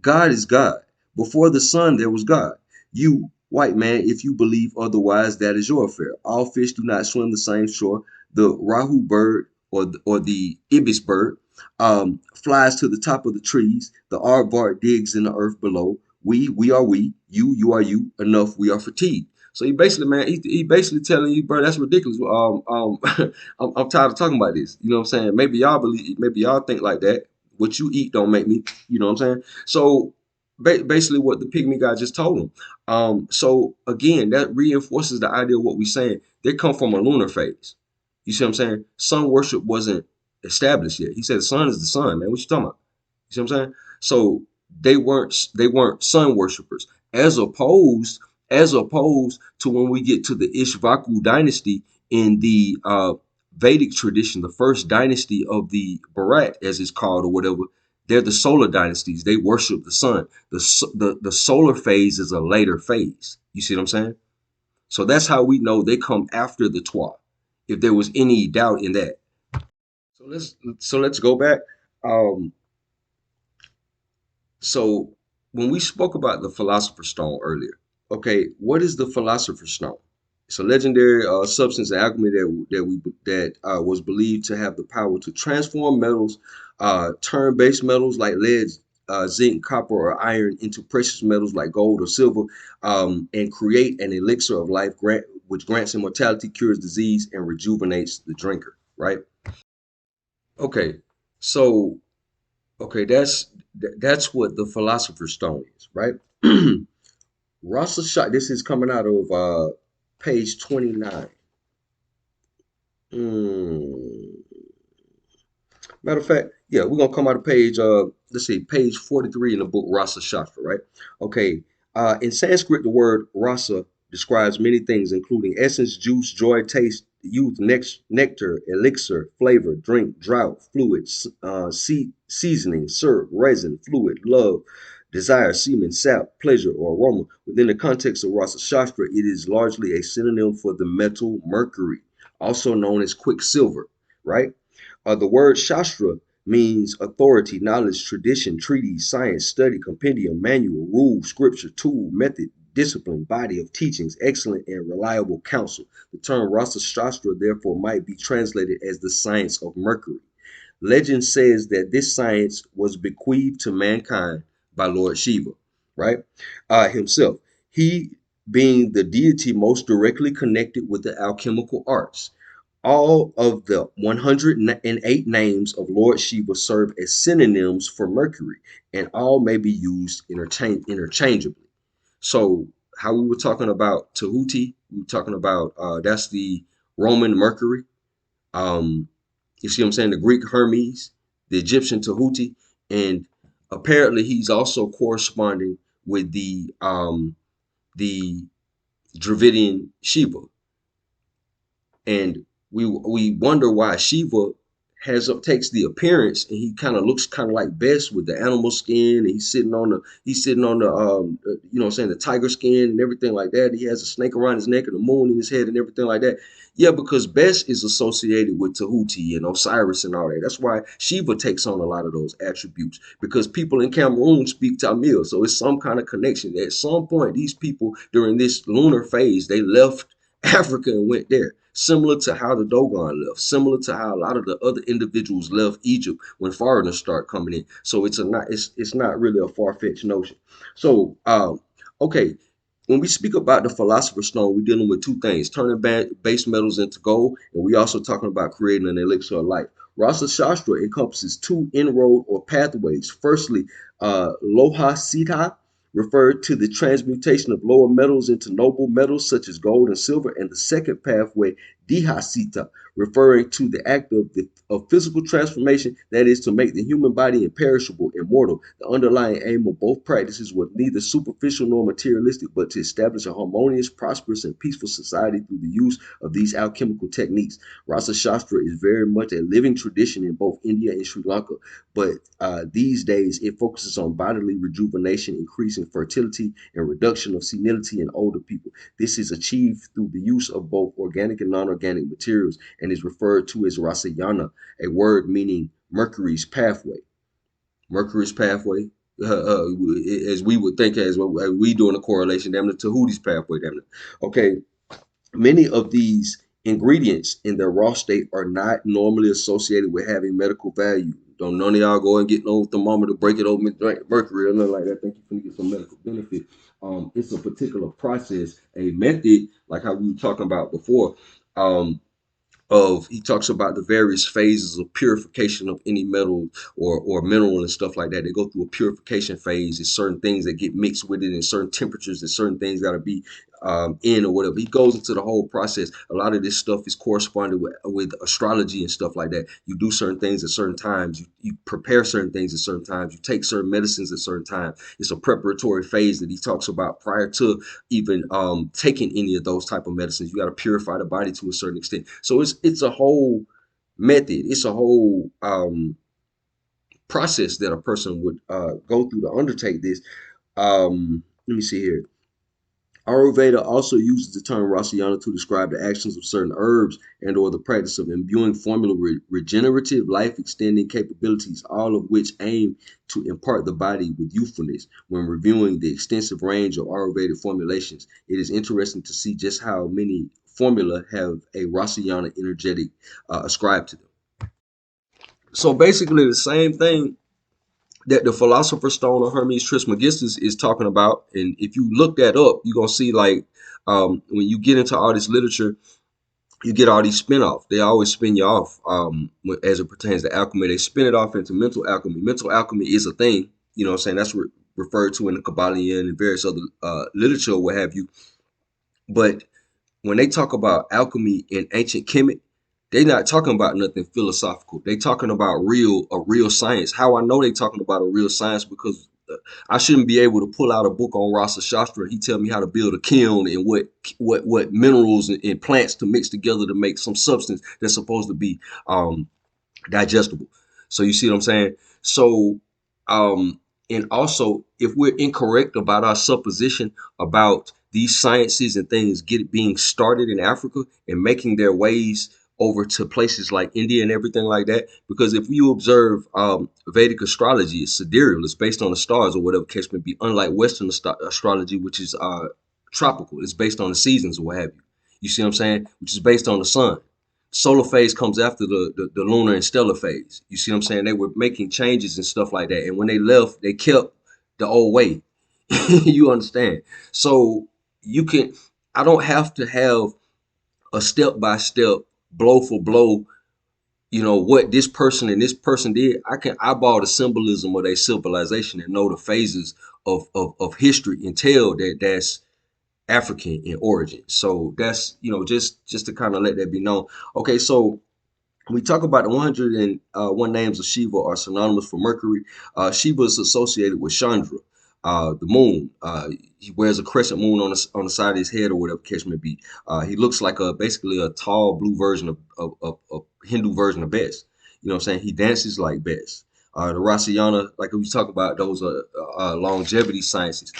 God is God. Before the sun, there was God. You, white man, if you believe otherwise, that is your affair. All fish do not swim the same shore. The rahu bird or the ibis bird flies to the top of the trees. The aardvark digs in the earth below. We are we. You are you. Enough, we are fatigued. So he basically, man, he basically telling you, bro, that's ridiculous. I'm tired of talking about this. You know what I'm saying? Maybe y'all believe, maybe y'all think like that. What you eat don't make me. You know what I'm saying? So basically, what the pygmy guy just told him. So again, that reinforces the idea of what we're saying. They come from a lunar phase. You see what I'm saying? Sun worship wasn't established yet. He said the sun is the sun, man. What you talking about? You see what I'm saying? So they weren't sun worshippers, as opposed to when we get to the Ishvaku dynasty in the Vedic tradition, the first dynasty of the Bharat, as it's called or whatever. They're the solar dynasties. They worship the sun. The solar phase is a later phase. You see what I'm saying? So that's how we know they come after the Twa. If there was any doubt in that. So let's go back. Um, So when we spoke about the Philosopher's Stone earlier, okay, what is the Philosopher's Stone? It's a legendary substance in alchemy that was believed to have the power to transform metals, turn base metals like lead, zinc, copper, or iron into precious metals like gold or silver, and create an elixir of life, which grants immortality, cures disease, and rejuvenates the drinker. Right? Okay, so okay, that's what the Philosopher's Stone is, right? Rasa Shastra. This is coming out of page 29. Mm. Matter of fact, yeah, we're gonna come out of page let's see, page 43 in the book Rasa Shastra, right? Okay. In Sanskrit, the word rasa describes many things, including essence, juice, joy, taste, youth, nectar, elixir, flavor, drink, drought, fluid, seasoning, syrup, resin, fluid, love, desire, semen, sap, pleasure, or aroma. Within the context of Rasa Shastra, it is largely a synonym for the metal mercury, also known as quicksilver, right? The word Shastra means authority, knowledge, tradition, treatise, science, study, compendium, manual, rule, scripture, tool, method, discipline, body of teachings, excellent and reliable counsel. The term Rasa Shastra therefore might be translated as the science of Mercury. Legend says that this science was bequeathed to mankind by Lord Shiva, right? Himself. He being the deity most directly connected with the alchemical arts. All of the 108 names of Lord Shiva serve as synonyms for Mercury, and all may be used interchangeably. So, how we were talking about Tehuti, we were talking about that's the Roman Mercury. Um, you see what I'm saying? The Greek Hermes, the Egyptian Tehuti, and apparently he's also corresponding with the Dravidian Shiva. And we wonder why Shiva takes the appearance, and he kind of looks kind of like Bess with the animal skin, and he's sitting on the you know what I'm saying, the tiger skin and everything like that. He has a snake around his neck and the moon in his head and everything like that. Yeah, because Bess is associated with Tahuti and Osiris and all that. That's why Shiva takes on a lot of those attributes, because people in Cameroon speak Tamil, so it's some kind of connection. At some point, these people during this lunar phase, they left Africa and went there. Similar to how the Dogon left, similar to how a lot of the other individuals left Egypt when foreigners start coming in. So it's not really a far-fetched notion. So okay, when we speak about the philosopher's stone, we're dealing with two things: turning base metals into gold, and we also talking about creating an elixir of life. Rasa Shastra encompasses two inroad or pathways. Firstly, Loha Sita, referred to the transmutation of lower metals into noble metals such as gold and silver, and the second pathway, dihasita, referring to the act of physical transformation, that is to make the human body imperishable, immortal. The underlying aim of both practices was neither superficial nor materialistic, but to establish a harmonious, prosperous, and peaceful society through the use of these alchemical techniques. Rasa Shastra is very much a living tradition in both India and Sri Lanka, but these days it focuses on bodily rejuvenation, increasing fertility, and reduction of senility in older people. This is achieved through the use of both organic and non-organic materials and is referred to as Rasayana, a word meaning Mercury's pathway. Mercury's pathway, as we would think, as we doing a correlation, damn it, to Hootie pathway, damn it. Okay, many of these ingredients in their raw state are not normally associated with having medical value. Don't none of y'all go and get no thermometer, break it open, drink mercury or nothing like that. Think you're gonna get some medical benefit. It's a particular process, a method, like how we were talking about before. Um, he talks about the various phases of purification of any metal or mineral and stuff like that. They go through a purification phase. There's certain things that get mixed with it in certain temperatures, and certain things got to be in or whatever. He goes into the whole process. A lot of this stuff is corresponded with astrology and stuff like that. You do certain things at certain times. You prepare certain things at certain times. You take certain medicines at certain times. It's a preparatory phase that he talks about prior to even taking any of those type of medicines. You got to purify the body to a certain extent. So it's a whole method. It's a whole process that a person would go through to undertake this. Let me see here. Ayurveda also uses the term Rasayana to describe the actions of certain herbs and or the practice of imbuing formula regenerative life-extending capabilities, all of which aim to impart the body with youthfulness. When reviewing the extensive range of Ayurvedic formulations, it is interesting to see just how many formula have a Rasayana energetic ascribed to them. So basically the same thing that the Philosopher's Stone or Hermes Trismegistus is talking about. And if you look that up, you're gonna see like when you get into all this literature, you get all these spin-offs. They always spin you off as it pertains to alchemy. They spin it off into mental alchemy. Mental alchemy is a thing, you know what I'm saying? That's referred to in the Kabbalion and various other literature, what have you. But when they talk about alchemy in ancient Kemet, they not talking about nothing philosophical. They talking about a real science. How I know they talking about a real science because I shouldn't be able to pull out a book on Rasa Shastra and he tell me how to build a kiln and what minerals and plants to mix together to make some substance that's supposed to be digestible. So you see what I'm saying? So and also if we're incorrect about our supposition about these sciences and things being started in Africa and making their ways over to places like India and everything like that, because if you observe Vedic astrology, it's sidereal, it's based on the stars or whatever case may be, unlike Western astrology, which is tropical, it's based on the seasons or what have you. You see what I'm saying? Which is based on the sun. Solar phase comes after the lunar and stellar phase. You see what I'm saying? They were making changes and stuff like that. And when they left, they kept the old way. You understand? So you can, I don't have to have a step by step, blow for blow, you know, what this person and this person did. I can eyeball the symbolism of their civilization and know the phases of history and tell that that's African in origin. So that's, you know, just to kind of let that be known. Okay, so we talk about the 101 names of Shiva are synonymous for Mercury. Shiva is associated with Chandra, the moon. He wears a crescent moon on the side of his head or whatever case may be. He looks like basically a tall blue version of Hindu version of Bes. You know what I'm saying? He dances like Bes. The Rasayana, like we talk about, those are longevity sciences.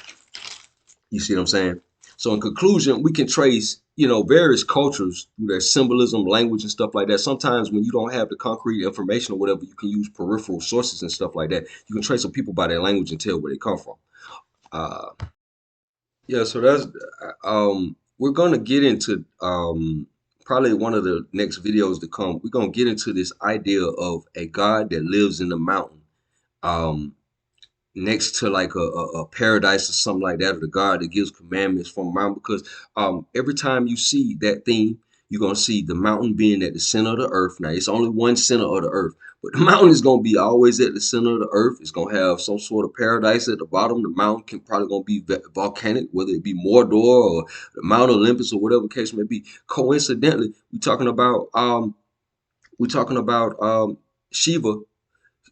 You see what I'm saying? So in conclusion, we can trace, you know, various cultures through their symbolism, language, and stuff like that. Sometimes when you don't have the concrete information or whatever, you can use peripheral sources and stuff like that. You can trace some people by their language and tell where they come from. Uh, yeah, so that's we're gonna get into probably one of the next videos to come. We're gonna get into this idea of a God that lives in the mountain. Um, Next to like a paradise or something like that, or the God that gives commandments from around, because every time you see that theme, you're gonna see the mountain being at the center of the earth. Now it's only one center of the earth, but the mountain is gonna be always at the center of the earth. It's gonna have some sort of paradise at the bottom. The mountain can probably gonna be volcanic, whether it be Mordor or the Mount Olympus or whatever the case may be. Coincidentally, we're talking about Shiva.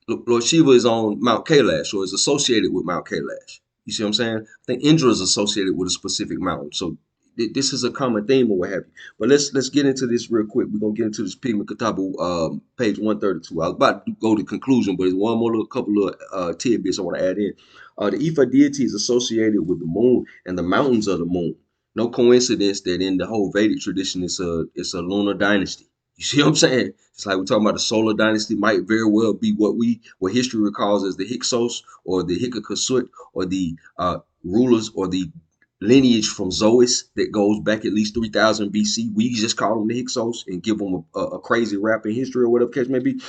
Lord Shiva is on Mount Kailash or is associated with Mount Kailash. You see what I'm saying? I think Indra is associated with a specific mountain. So this is a common theme or what have you. But let's get into this real quick. We're gonna get into this Pygmy Katabu, page 132. I was about to go to conclusion, but there's one more little couple of tidbits I want to add in. The Ifa deity is associated with the moon and the mountains of the moon. No coincidence that in the whole Vedic tradition, it's a lunar dynasty. You see what I'm saying? It's like we're talking about the Solar Dynasty might very well be what history recalls as the Hyksos or the Hyksos or the rulers or the lineage from Zois that goes back at least 3000 BC. We just call them the Hyksos and give them a crazy rap in history or whatever case may be.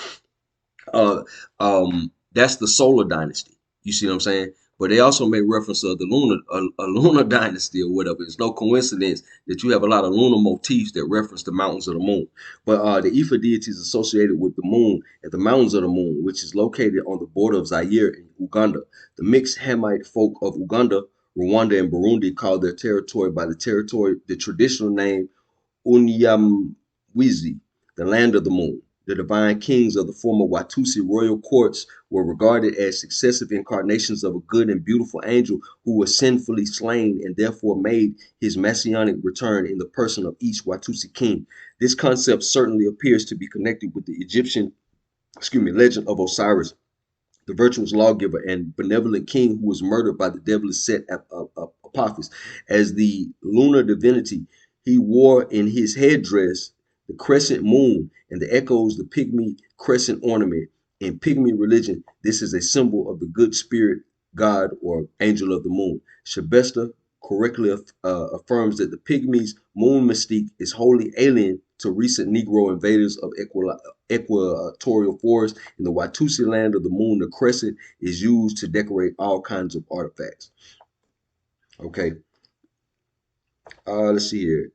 That's the Solar Dynasty. You see what I'm saying? But they also make reference to the lunar dynasty or whatever. It's no coincidence that you have a lot of lunar motifs that reference the mountains of the moon. But the Ifa deity is associated with the moon and the mountains of the moon, which is located on the border of Zaire in Uganda. The mixed Hamite folk of Uganda, Rwanda, and Burundi call their territory by the traditional name Unyamwizi, the land of the moon. The divine kings of the former Watusi royal courts were regarded as successive incarnations of a good and beautiful angel who was sinfully slain and therefore made his messianic return in the person of each Watusi king. This concept certainly appears to be connected with the Egyptian, legend of Osiris, the virtuous lawgiver and benevolent king who was murdered by the devilish Set Apophis. As the lunar divinity, he wore in his headdress the crescent moon and the echoes the pygmy crescent ornament. In pygmy religion, this is a symbol of the good spirit god or angel of the moon. Shabesta correctly affirms that the pygmies' moon mystique is wholly alien to recent Negro invaders of equatorial forest. In the Watusi land of the moon, the crescent is used to decorate all kinds of artifacts. Okay, let's see here.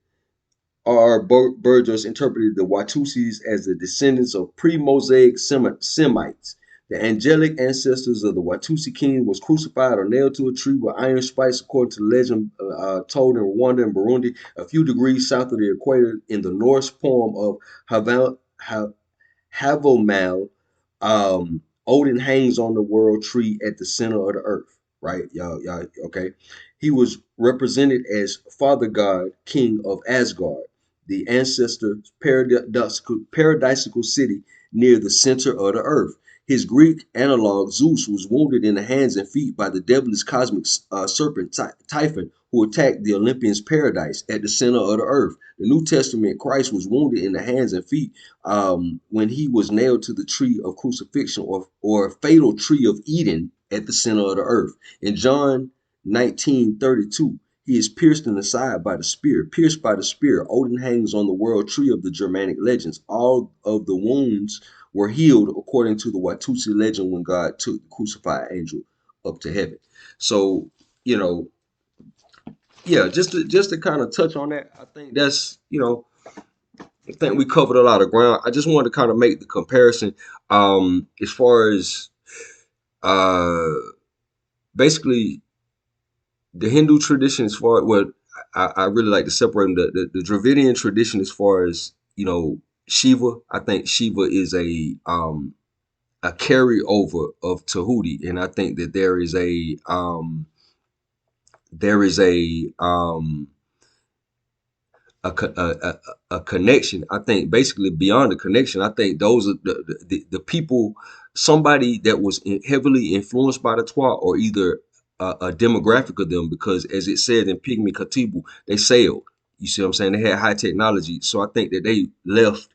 R. Burgess interpreted the Watusis as the descendants of pre-Mosaic Semites. The angelic ancestors of the Watusi king was crucified or nailed to a tree with iron spikes, according to the legend told in Rwanda and Burundi, a few degrees south of the equator. In the Norse poem of Havamal, Odin hangs on the world tree at the center of the earth. Right, y'all, okay. He was represented as Father God, King of Asgard, the ancestor paradisical city near the center of the earth. His Greek analog Zeus was wounded in the hands and feet by the devilish cosmic serpent Typhon, who attacked the Olympians' paradise at the center of the earth. The New Testament Christ was wounded in the hands and feet when he was nailed to the tree of crucifixion or fatal tree of Eden at the center of the earth. In John 19:32, he is pierced in the side by the spear. Pierced by the spear, Odin hangs on the world tree of the Germanic legends. All of the wounds were healed according to the Watusi legend when God took the crucified angel up to heaven. So, you know, yeah, just to kind of touch on that, I think that's, I think we covered a lot of ground. I just wanted to kind of make the comparison as far as uh basically the Hindu tradition as far well, I really like to separate them. The Dravidian tradition as far as, Shiva. I think Shiva is a carryover of Tehuti, and I think that there is a connection. I think basically beyond the connection, I think those are the people, somebody that was heavily influenced by the Twa, or either a demographic of them, because as it said in Pygmy Katibu, they sailed. You see what I'm saying? They had high technology. So I think that they left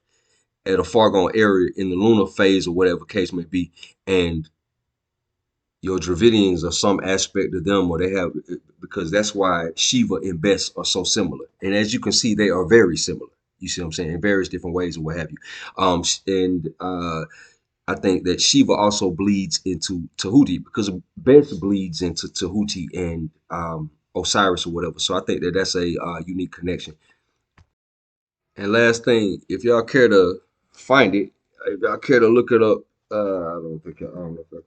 at a far gone area in the lunar phase or whatever case may be. And your Dravidians are some aspect of them, or they have, because that's why Shiva and Bes are so similar. And as you can see, they are very similar. You see what I'm saying? In various different ways or what have you. And I think that Shiva also bleeds into Tehuti, because Bes bleeds into Tehuti and Osiris or whatever. So I think that that's a unique connection. And last thing, if y'all care to find it, if y'all care to look it up, I don't know if I can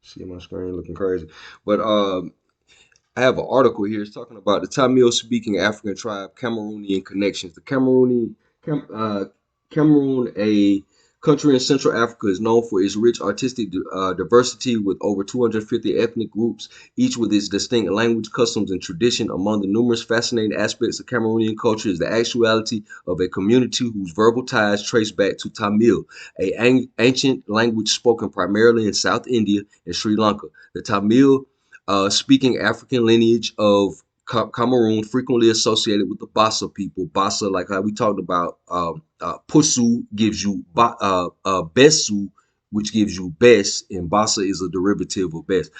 see my screen looking crazy, but I have an article here. It's talking about the Tamil-speaking African tribe Cameroonian connections. The Cam, uh, Cameroon, a country in Central Africa, is known for its rich artistic diversity with over 250 ethnic groups, each with its distinct language, customs, and tradition. Among the numerous fascinating aspects of Cameroonian culture is the actuality of a community whose verbal ties trace back to Tamil, a ancient language spoken primarily in South India and Sri Lanka. The Tamil speaking African lineage of Cameroon, frequently associated with the Bassa people. Bassa, like how we talked about, Pusu gives you Besu, which gives you best, and Bassa is a derivative of best.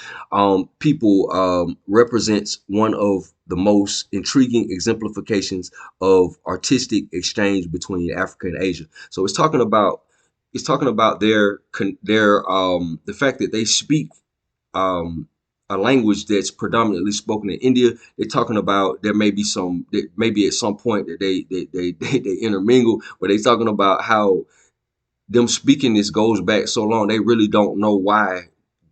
People represents one of the most intriguing exemplifications of artistic exchange between Africa and Asia. So it's talking about their the fact that they speak um, a language that's predominantly spoken in India. They're talking about there may be some, maybe at some point that they intermingle, but they're talking about how them speaking this goes back so long. They really don't know why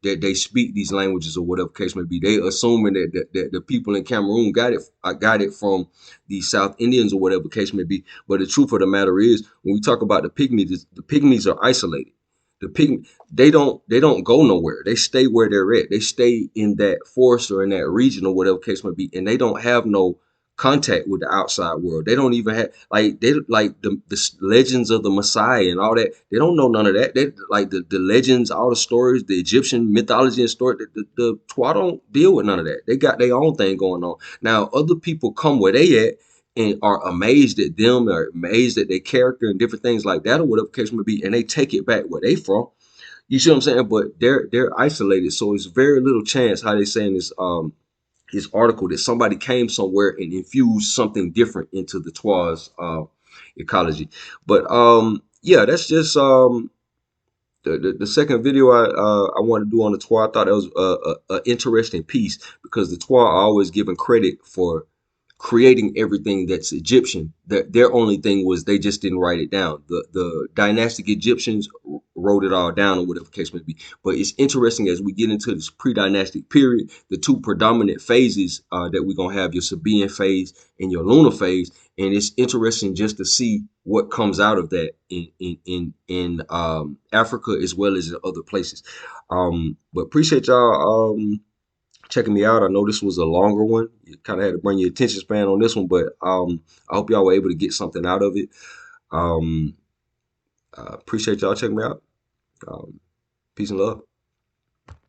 that they speak these languages or whatever case may be. They assuming that the people in Cameroon got it from the South Indians or whatever case may be. But the truth of the matter is, when we talk about the Pygmies are isolated. The pygmy they don't go nowhere. They stay where they're at. They stay in that forest or in that region or whatever case may be, and they don't have no contact with the outside world. They don't even have like the legends of the Messiah and all that. They don't know none of that. They like the legends, all the stories, the Egyptian mythology and story. The Twa don't deal with none of that. They got their own thing going on. Now other people come where they at and are amazed at them, or amazed at their character and different things like that, or whatever case may be, and they take it back where they from. You see what I'm saying? But they're isolated, so it's very little chance how they saying this his article that somebody came somewhere and infused something different into the Twa's ecology. But yeah, that's just the second video I want to do on the Twa. I thought that was a interesting piece because the Twa are always given credit for creating everything that's Egyptian. That their only thing was they just didn't write it down. The dynastic Egyptians wrote it all down or whatever case may be. But it's interesting as we get into this pre-dynastic period, the two predominant phases that we're gonna have, your Sabean phase and your lunar phase, and it's interesting just to see what comes out of that in Africa as well as in other places. But appreciate y'all checking me out. I know this was a longer one. You kind of had to bring your attention span on this one, but I hope y'all were able to get something out of it. Um, appreciate y'all checking me out. Um, Peace and love.